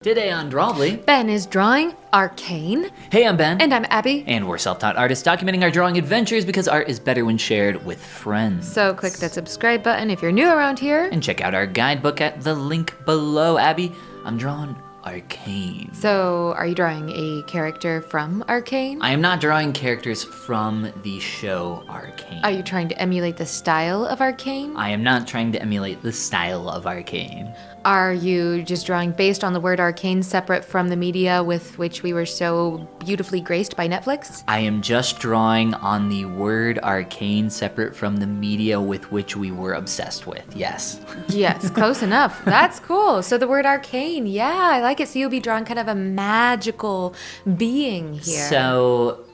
Today on Drawbli, Ben is drawing Arcane. Hey, I'm Ben. And I'm Abby. And we're self-taught artists documenting our drawing adventures because art is better when shared with friends. So click that subscribe button if you're new around here. And check out our guidebook at the link below. Abby, I'm drawing Arcane. So are you drawing a character from Arcane? I am not drawing characters from the show Arcane. Are you trying to emulate the style of Arcane? I am not trying to emulate the style of Arcane. Are you just drawing based on the word arcane separate from the media with which we were so beautifully graced by Netflix? I am just drawing on the word arcane separate from the media with which we were obsessed with, yes. Yes, close enough. That's cool. So the word arcane, yeah, I like it. So you'll be drawing kind of a magical being here. So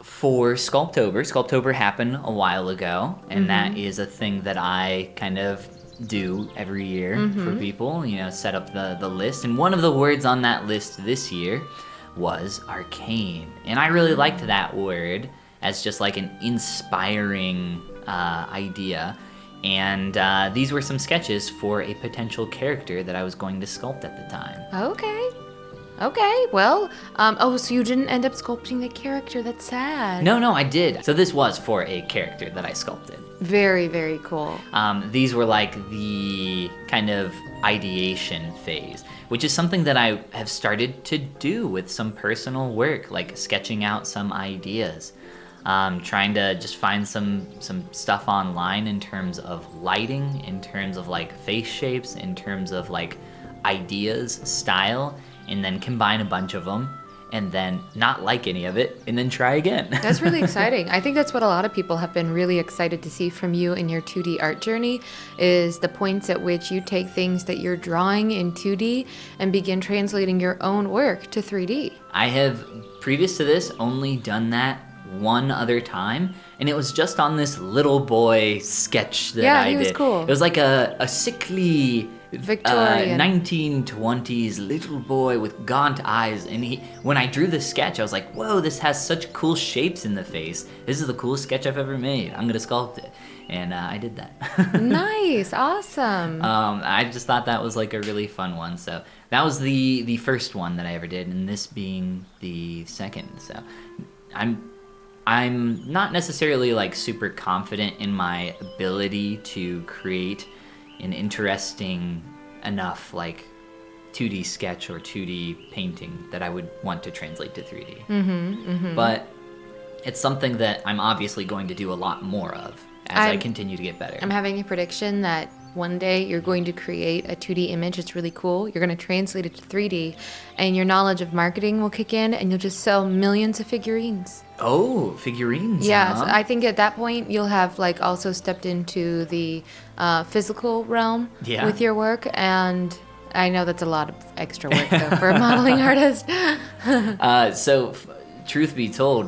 for Sculptober happened a while ago, and that is a thing that I kind of do every year for people, set up the list. And one of the words on that list this year was arcane. And I really liked that word as just like an inspiring idea. And these were some sketches for a potential character that I was going to sculpt at the time. Okay, well, so you didn't end up sculpting the character, that's sad. No, I did. So this was for a character that I sculpted. Very, very cool. These were like the kind of ideation phase, which is something that I have started to do with some personal work, like sketching out some ideas. Trying to just find some stuff online in terms of lighting, in terms of like face shapes, in terms of like ideas, style, and then combine a bunch of them and then not like any of it and then try again. That's really exciting. I think that's what a lot of people have been really excited to see from you in your 2D art journey is the points at which you take things that you're drawing in 2D and begin translating your own work to 3D. I have, previous to this, only done that one other time, and it was just on this little boy sketch that I did. Yeah, he was cool. It was like a sickly Victorian 1920s little boy with gaunt eyes, and when I drew this sketch, I was like, whoa, this has such cool shapes in the face. This is the coolest sketch I've ever made. I'm gonna sculpt it. And I did that. Nice, awesome. I just thought that was like a really fun one. So that was the first one that I ever did, and this being the second. So I'm not necessarily like super confident in my ability to create an interesting enough like 2D sketch or 2D painting that I would want to translate to 3D. But it's something that I'm obviously going to do a lot more of as I continue to get better. I'm having a prediction that one day you're going to create a 2D image. It's really cool. You're going to translate it to 3D, and your knowledge of marketing will kick in, and you'll just sell millions of figurines. Oh, figurines, Yeah, huh? so I think at that point you'll have like also stepped into the physical realm with your work, and I know that's a lot of extra work though for a modeling artist. Truth be told,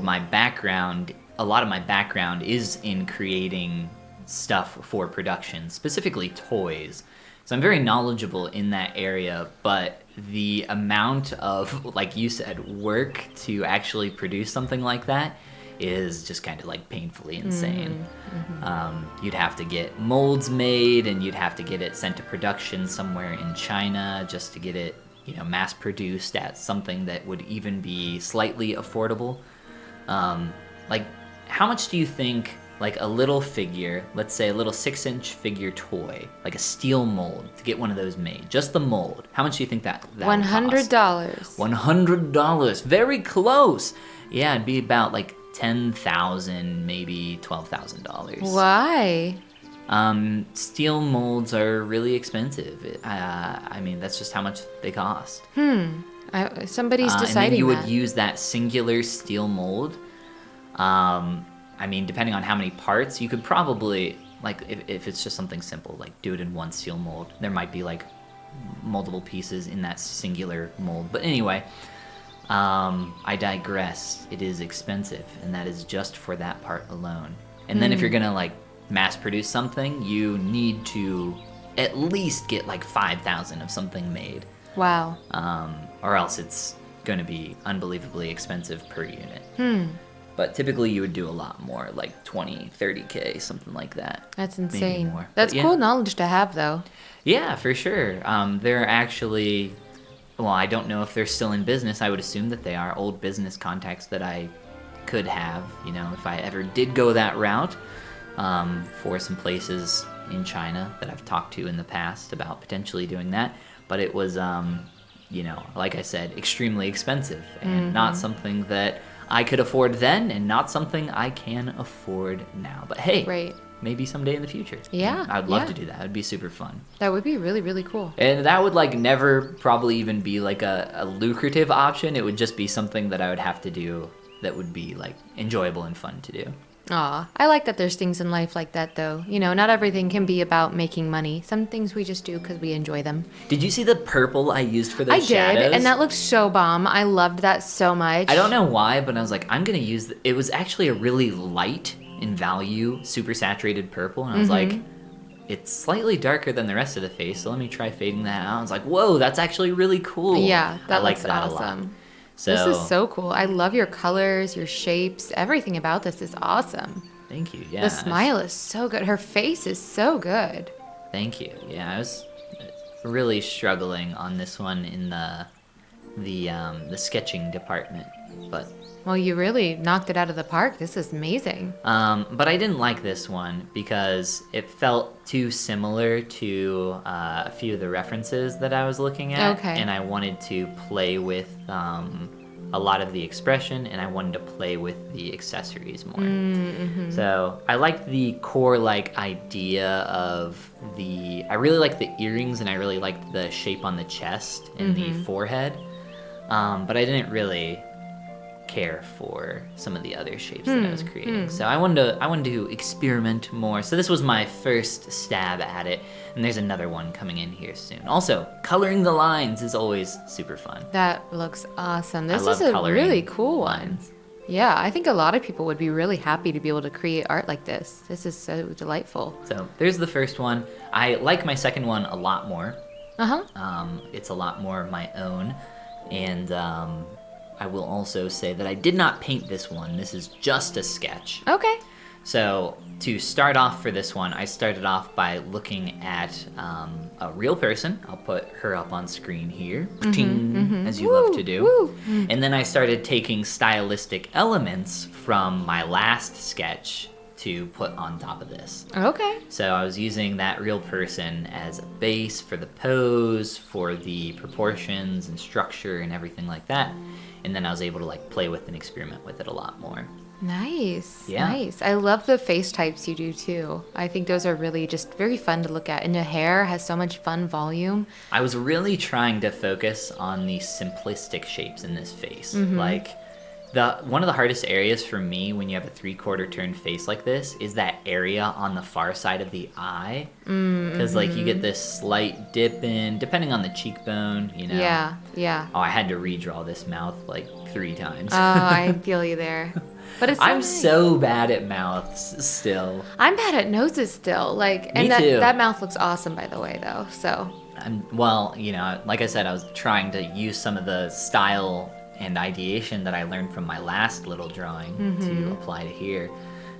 a lot of my background is in creating stuff for production, specifically toys. So I'm very knowledgeable in that area, but the amount of, like you said, work to actually produce something like that is just kind of like painfully insane. You'd have to get molds made, and you'd have to get it sent to production somewhere in China just to get it, mass produced at something that would even be slightly affordable. Like, how much do you think like a little figure, let's say a little 6-inch figure toy, like a steel mold, to get one of those made, just the mold, how much do you think that would cost? $100. $100. Very close. Yeah, it'd be about like $10,000, maybe $12,000. Why? Steel molds are really expensive. I mean, that's just how much they cost. Somebody's deciding and then you that. would use that singular steel mold. I mean, depending on how many parts, you could probably, like, if it's just something simple, like do it in one steel mold. There might be like multiple pieces in that singular mold. But anyway, I digress. It is expensive, and that is just for that part alone. And then if you're gonna like mass produce something, you need to at least get like 5,000 of something made. Wow. Or else it's gonna be unbelievably expensive per unit. But typically you would do a lot more, like 20, 30K, something like that. That's Maybe insane. more. That's But yeah. cool knowledge to have, though. Yeah, for sure. There are actually well, I don't know if they're still in business. I would assume that they are old business contacts that I could have, if I ever did go that route, for some places in China that I've talked to in the past about potentially doing that. But it was, like I said, extremely expensive and not something that I could afford then and not something I can afford now. But hey, Right. maybe someday in the future. Yeah, I'd love yeah. to do that. It would be super fun. That would be really, really cool. And that would like never probably even be like a lucrative option. It would just be something that I would have to do that would be like enjoyable and fun to do. Aw, I like that there's things in life like that, though. Not everything can be about making money. Some things we just do because we enjoy them. Did you see the purple I used for those I shadows? did, and that looked so bomb. I loved that so much. I don't know why, but I was like, I'm going to use... It was actually a really light in value, super saturated purple, and I was like, it's slightly darker than the rest of the face, so let me try fading that out. I was like, whoa, that's actually really cool. Yeah, that I liked looks that awesome. a lot. This is so cool. I love your colors, your shapes. Everything about this is awesome. Thank you. Yeah. The smile is so good. Her face is so good. Thank you. Yeah, I was really struggling on this one in the sketching department, but Well, you really knocked it out of the park. This is amazing. but I didn't like this one because it felt too similar to a few of the references that I was looking at. Okay. And I wanted to play with a lot of the expression, and I wanted to play with the accessories more. So I liked the core idea of I really liked the earrings, and I really liked the shape on the chest and the forehead. But I didn't really care for some of the other shapes that I was creating. So I wanted to experiment more. So this was my first stab at it, and there's another one coming in here soon. Also, coloring the lines is always super fun. That looks awesome. This love is a coloring really cool one. lines. Yeah, I think a lot of people would be really happy to be able to create art like this. This is so delightful. So there's the first one. I like my second one a lot more. Uh-huh. It's a lot more of my own, and I will also say that I did not paint this one. This is just a sketch. Okay. So to start off for this one, I started off by looking at a real person. I'll put her up on screen here, as you love to do. Woo. And then I started taking stylistic elements from my last sketch to put on top of this. Okay. So I was using that real person as a base for the pose, for the proportions and structure and everything like that. And then I was able to play with and experiment with it a lot more. Nice. Yeah. Nice. I love the face types you do too. I think those are really just very fun to look at. And the hair has so much fun volume. I was really trying to focus on the simplistic shapes in this face. One of the hardest areas for me when you have a 3/4 turn face like this is that area on the far side of the eye. Because you get this slight dip in, depending on the cheekbone, Yeah. Yeah. Oh, I had to redraw this mouth 3 times. Oh, I feel you there. But it's so I'm nice. so bad at mouths still. I'm bad at noses still. And Me too. that mouth looks awesome, by the way, though. So Like I said, I was trying to use some of the style and ideation that I learned from my last little drawing to apply to here.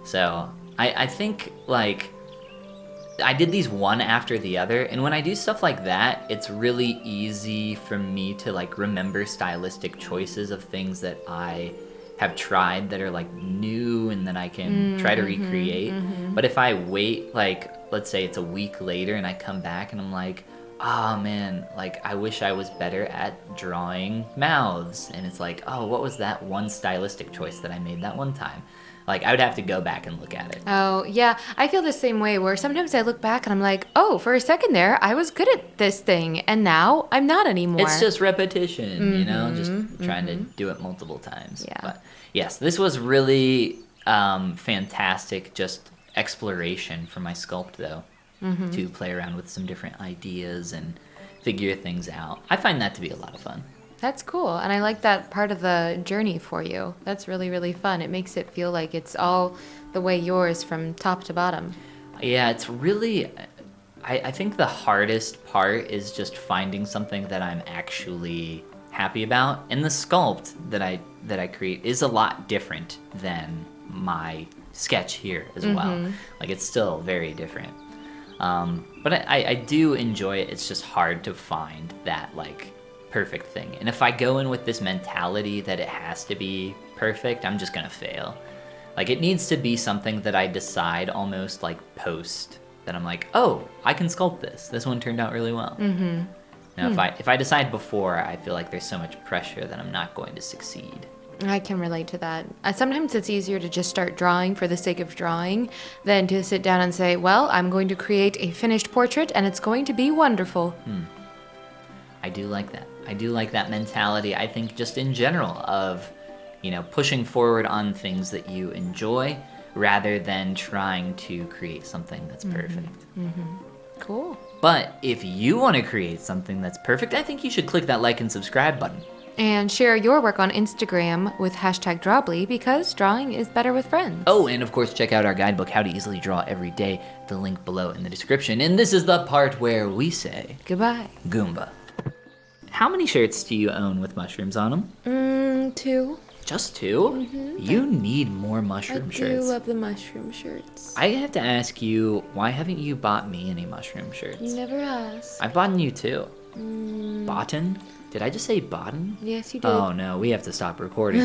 So I think I did these one after the other, and when I do stuff like that, it's really easy for me to remember stylistic choices of things that I have tried that are new and then I can try to recreate. But if I wait, let's say it's a week later and I come back and I'm like, oh man, I wish I was better at drawing mouths. And it's oh, what was that one stylistic choice that I made that one time? I would have to go back and look at it. Oh, yeah. I feel the same way where sometimes I look back and I'm like, oh, for a second there, I was good at this thing. And now I'm not anymore. It's just repetition, just trying to do it multiple times. Yeah. But yes, this was really fantastic, just exploration for my sculpt, though, to play around with some different ideas and figure things out. I find that to be a lot of fun. That's cool. And I like that part of the journey for you. That's really, really fun. It makes it feel like it's all the way yours from top to bottom. Yeah, it's really... I think the hardest part is just finding something that I'm actually happy about. And the sculpt that I create is a lot different than my sketch here as well. It's still very different. But I do enjoy it. It's just hard to find that perfect thing. And if I go in with this mentality that it has to be perfect, I'm just going to fail. Like, it needs to be something that I decide almost like post, that I'm like, oh, I can sculpt this. This one turned out really well. Mm-hmm. Now, if I decide before, I feel like there's so much pressure that I'm not going to succeed. I can relate to that. Sometimes it's easier to just start drawing for the sake of drawing than to sit down and say, well, I'm going to create a finished portrait and it's going to be wonderful. I do like that. I do like that mentality. I think just in general of, pushing forward on things that you enjoy rather than trying to create something that's perfect. Cool. But if you want to create something that's perfect, I think you should click that like and subscribe button. And share your work on Instagram with #Drawbli because drawing is better with friends. Oh, and of course, check out our guidebook, How to Easily Draw Every Day, the link below in the description. And this is the part where we say Goodbye. Goomba. How many shirts do you own with mushrooms on them? 2. Just 2? You need more mushroom I shirts. do love the mushroom shirts. I have to ask you, why haven't you bought me any mushroom shirts? You never asked. I've bought you 2. Boughten? Did I just say boughten? Yes, you did. Oh no, we have to stop recording.